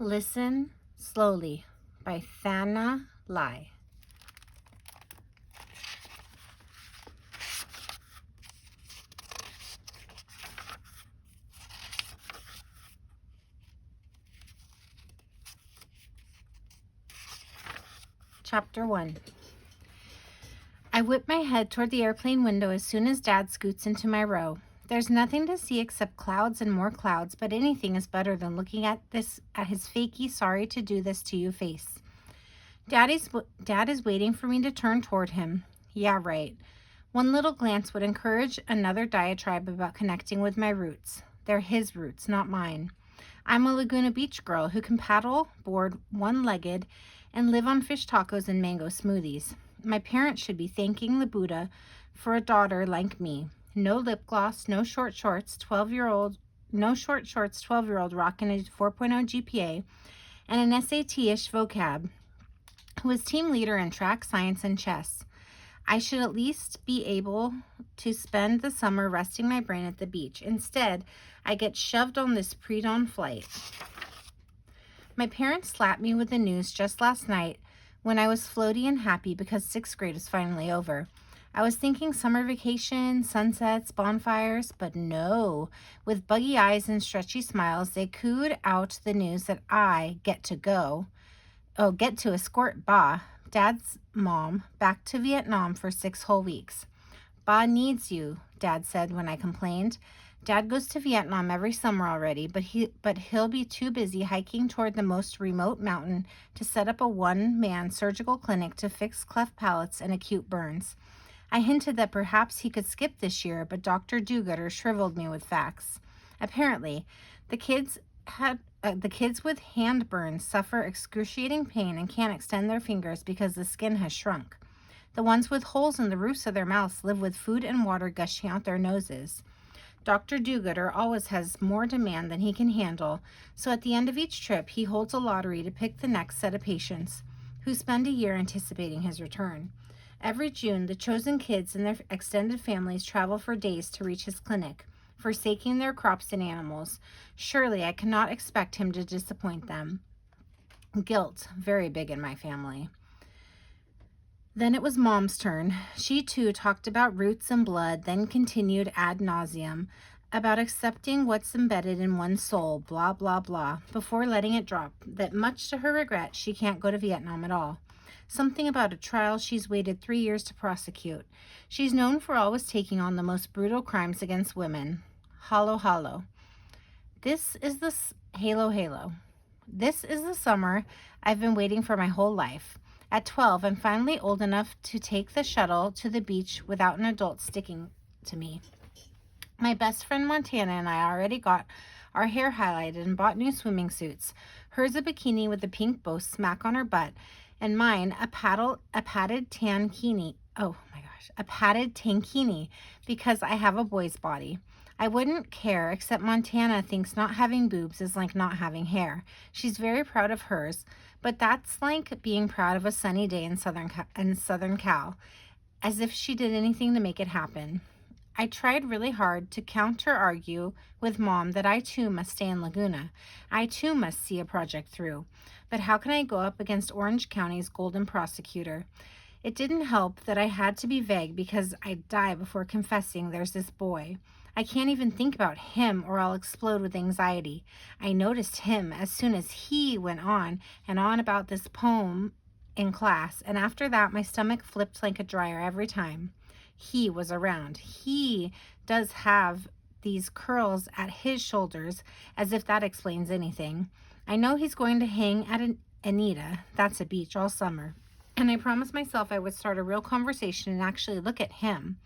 Listen Slowly by Thana Lai. Chapter 1. I whip my head toward the airplane window as soon as Dad scoots into my row. There's nothing to see except clouds and more clouds, but anything is better than looking at his fakey sorry to do this to you face. Dad is waiting for me to turn toward him. Yeah, right. One little glance would encourage another diatribe about connecting with my roots. They're his roots, not mine. I'm a Laguna Beach girl who can paddle board one-legged and live on fish tacos and mango smoothies. My parents should be thanking the Buddha for a daughter like me. No lip gloss, no short shorts, 12-year-old rocking a 4.0 GPA, and an SAT-ish vocab, who is team leader in track, science, and chess. I should at least be able to spend the summer resting my brain at the beach. Instead, I get shoved on this pre-dawn flight. My parents slapped me with the news just last night when I was floaty and happy because 6th grade is finally over. I was thinking summer vacation, sunsets, bonfires, but no. With buggy eyes and stretchy smiles, they cooed out the news that I get to escort Ba, Dad's mom, back to Vietnam for 6 whole weeks. Ba needs you, Dad said when I complained. Dad goes to Vietnam every summer already, but he'll be too busy hiking toward the most remote mountain to set up a one-man surgical clinic to fix cleft palates and acute burns. I hinted that perhaps he could skip this year, but Dr. Do-Gooder shriveled me with facts. Apparently, the kids with hand burns suffer excruciating pain and can't extend their fingers because the skin has shrunk. The ones with holes in the roofs of their mouths live with food and water gushing out their noses. Dr. Do-Gooder always has more demand than he can handle, so at the end of each trip, he holds a lottery to pick the next set of patients, who spend a year anticipating his return. Every June, the chosen kids and their extended families travel for days to reach his clinic, forsaking their crops and animals. Surely I cannot expect him to disappoint them. Guilt, very big in my family. Then it was Mom's turn. She too talked about roots and blood, then continued ad nauseum about accepting what's embedded in one's soul, blah, blah, blah, before letting it drop that much to her regret, she can't go to Vietnam at all. Something about a trial she's waited 3 years to prosecute. She's known for always taking on the most brutal crimes against women. Halo. This is the halo. This is the summer I've been waiting for my whole life. At 12, I'm finally old enough to take the shuttle to the beach without an adult sticking to me. My best friend Montana and I already got our hair highlighted and bought new swimming suits. Hers a bikini with a pink bow smack on her butt, and mine a padded tankini. Oh my gosh, a padded tankini because I have a boy's body. I wouldn't care, except Montana thinks not having boobs is like not having hair. She's very proud of hers, but that's like being proud of a sunny day in Southern Cal, as if she did anything to make it happen. I tried really hard to counter-argue with Mom that I too must stay in Laguna. I too must see a project through. But how can I go up against Orange County's golden prosecutor? It didn't help that I had to be vague because I'd die before confessing there's this boy. I can't even think about him or I'll explode with anxiety. I noticed him as soon as he went on and on about this poem in class, and after that my stomach flipped like a dryer every time he was around. He does have these curls at his shoulders, as if that explains anything. I know he's going to hang at Anita, that's a beach, all summer. And I promised myself I would start a real conversation and actually look at him.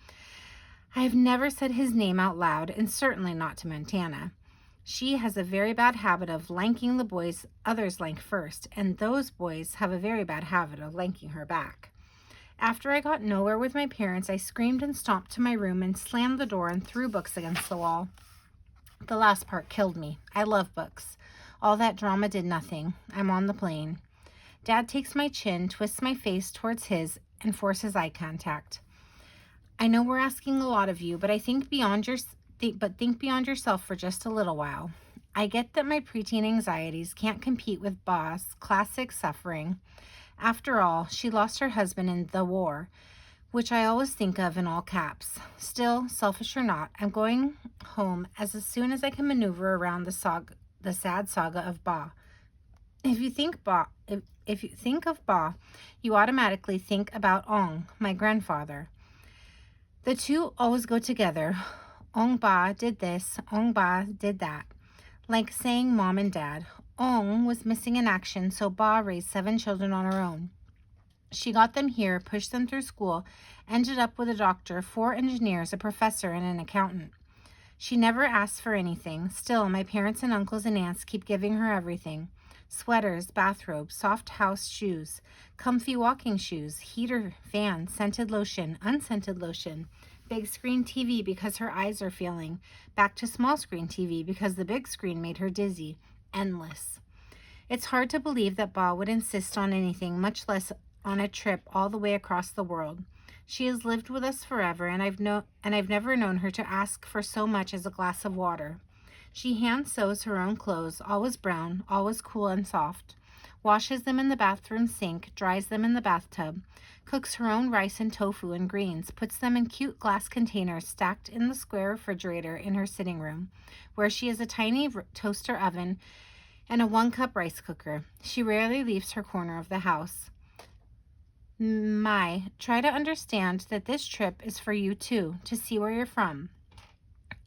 I have never said his name out loud, and certainly not to Montana. She has a very bad habit of liking the boys others like first, and those boys have a very bad habit of liking her back. After I got nowhere with my parents, I screamed and stomped to my room and slammed the door and threw books against the wall. The last part killed me. I love books. All that drama did nothing. I'm on the plane. Dad takes my chin, twists my face towards his, and forces eye contact. I know we're asking a lot of you, but think beyond yourself for just a little while. I get that my preteen anxieties can't compete with Ba's classic suffering. After all, she lost her husband in the war, which I always think of in all caps. Still, selfish or not, I'm going home as soon as I can maneuver around the sad saga of Ba. If you think of Ba, you automatically think about Ong, my grandfather. The two always go together. Ong Ba did this, Ong Ba did that. Like saying mom and dad. Ong was missing in action, so Ba raised 7 children on her own. She got them here, pushed them through school, ended up with a doctor, 4 engineers, a professor, and an accountant. She never asked for anything. Still, my parents and uncles and aunts keep giving her everything. Sweaters, bathrobes, soft house shoes, comfy walking shoes, heater, fan, scented lotion, unscented lotion, big screen TV because her eyes are failing, back to small screen TV because the big screen made her dizzy. Endless. It's hard to believe that Ba would insist on anything, much less on a trip all the way across the world. She has lived with us forever, and I've never known her to ask for so much as a glass of water. She hand sews her own clothes, always brown, always cool and soft, washes them in the bathroom sink, dries them in the bathtub, cooks her own rice and tofu and greens, puts them in cute glass containers stacked in the square refrigerator in her sitting room, where she has a tiny toaster oven and a 1-cup rice cooker. She rarely leaves her corner of the house. Try to understand that this trip is for you too, to see where you're from.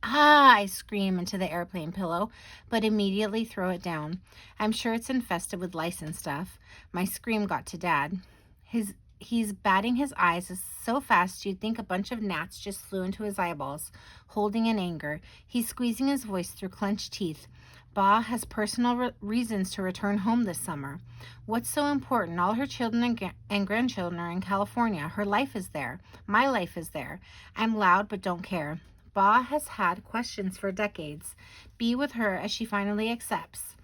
Ah, I scream into the airplane pillow, but immediately throw it down. I'm sure it's infested with lice and stuff. My scream got to Dad. He's batting his eyes so fast you'd think a bunch of gnats just flew into his eyeballs, holding in anger. He's squeezing his voice through clenched teeth. Ba has personal reasons to return home this summer. What's so important? All her children and grandchildren are in California. Her life is there. My life is there. I'm loud but don't care. Ba has had questions for decades. Be with her as she finally accepts.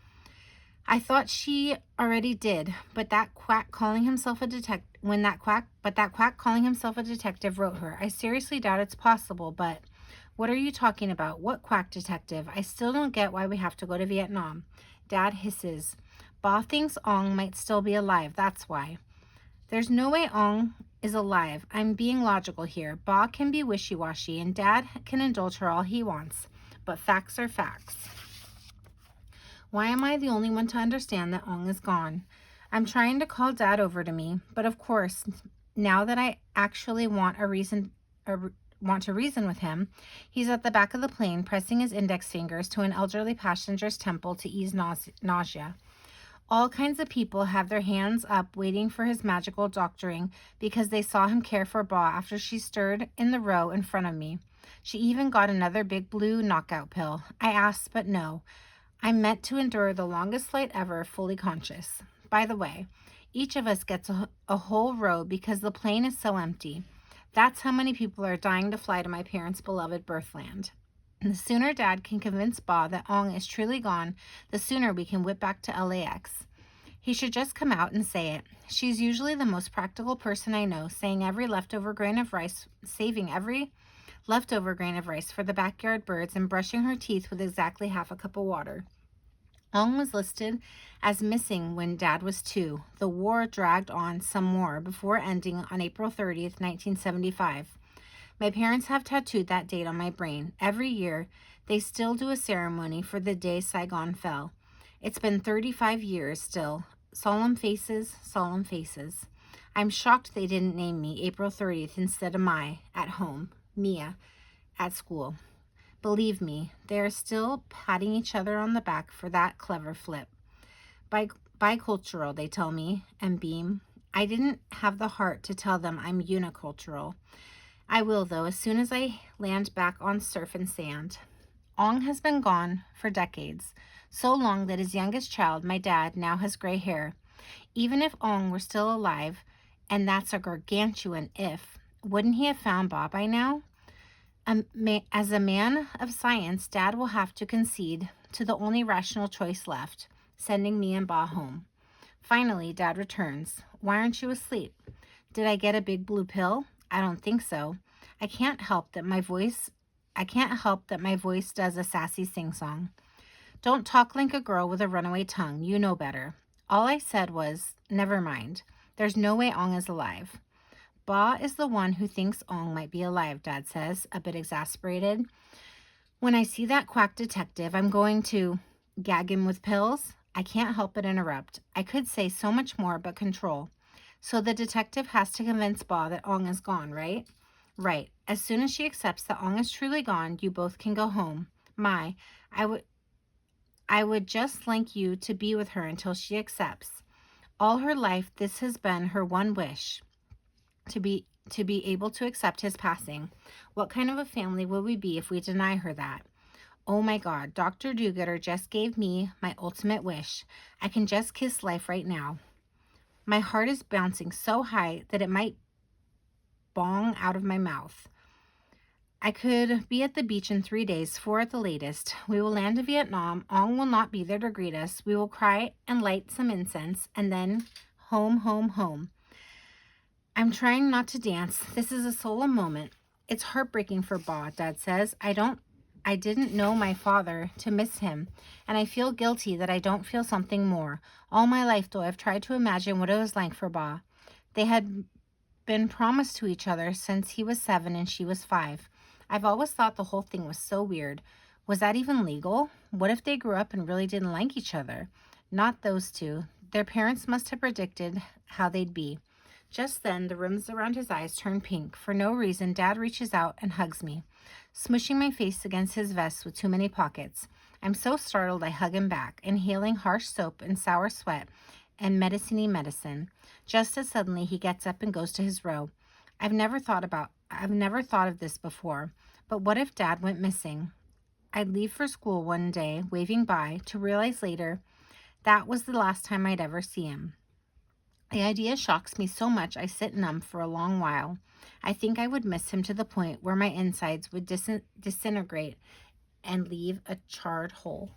I thought she already did, but that quack calling himself a detective wrote her. I seriously doubt it's possible, but what are you talking about? What quack detective? I still don't get why we have to go to Vietnam. Dad hisses. Ba thinks Ong might still be alive, that's why. There's no way Ong is alive. I'm being logical here. Ba can be wishy-washy, and Dad can indulge her all he wants. But facts are facts. Why am I the only one to understand that Ong is gone? I'm trying to call Dad over to me, but of course, now that I actually want to reason with him, he's at the back of the plane, pressing his index fingers to an elderly passenger's temple to ease nausea. All kinds of people have their hands up waiting for his magical doctoring because they saw him care for Ba after she stirred in the row in front of me. She even got another big blue knockout pill. I asked, but no. I'm meant to endure the longest flight ever, fully conscious. By the way, each of us gets a whole row because the plane is so empty. That's how many people are dying to fly to my parents' beloved birthland. And the sooner Dad can convince Ba that Ong is truly gone, the sooner we can whip back to LAX. He should just come out and say it. She's usually the most practical person I know, saving every leftover grain of rice for the backyard birds and brushing her teeth with exactly half a cup of water. Ong was listed as missing when Dad was 2. The war dragged on some more before ending on April 30th, 1975. My parents have tattooed that date on my brain. Every year, they still do a ceremony for the day Saigon fell. It's been 35 years still. Solemn faces, solemn faces. I'm shocked they didn't name me April 30th instead of at home, Mia, at school. Believe me, they are still patting each other on the back for that clever flip. Bicultural, they tell me, and beam. I didn't have the heart to tell them I'm unicultural. I will, though, as soon as I land back on surf and sand. Ong has been gone for decades, so long that his youngest child, my dad, now has gray hair. Even if Ong were still alive, and that's a gargantuan if, wouldn't he have found Ba by now? As a man of science, Dad will have to concede to the only rational choice left, sending me and Ba home. Finally, Dad returns. Why aren't you asleep? Did I get a big blue pill? I don't think so. I can't help that my voice does a sassy sing-song. Don't talk like a girl with a runaway tongue. You know better. All I said was, never mind. There's no way Ong is alive. Ba is the one who thinks Ong might be alive, Dad says, a bit exasperated. When I see that quack detective, I'm going to gag him with pills. I can't help but interrupt. I could say so much more, but control. So the detective has to convince Ba that Ong is gone, right? Right. As soon as she accepts that Ong is truly gone, you both can go home. My, I would just like you to be with her until she accepts. All her life, this has been her one wish, to be able to accept his passing. What kind of a family will we be if we deny her that? Oh my God, Dr. Do-Gooder just gave me my ultimate wish. I can just kiss life right now. My heart is bouncing so high that it might bong out of my mouth. I could be at the beach in 3 days, 4 at the latest. We will land in Vietnam. Ong will not be there to greet us. We will cry and light some incense, and then home, home, home. I'm trying not to dance. This is a solemn moment. It's heartbreaking for Ba, Dad says. I didn't know my father to miss him, and I feel guilty that I don't feel something more. All my life, though, I've tried to imagine what it was like for Ba. They had been promised to each other since he was 7 and she was 5. I've always thought the whole thing was so weird. Was that even legal? What if they grew up and really didn't like each other? Not those two. Their parents must have predicted how they'd be. Just then, the rims around his eyes turn pink. For no reason, Dad reaches out and hugs me, smushing my face against his vest with too many pockets. I'm so startled I hug him back, inhaling harsh soap and sour sweat and medicine-y medicine. Just as suddenly, he gets up and goes to his row. I've never thought of this before, but what if Dad went missing? I'd leave for school one day, waving bye, to realize later that was the last time I'd ever see him. The idea shocks me so much I sit numb for a long while. I think I would miss him to the point where my insides would disintegrate and leave a charred hole.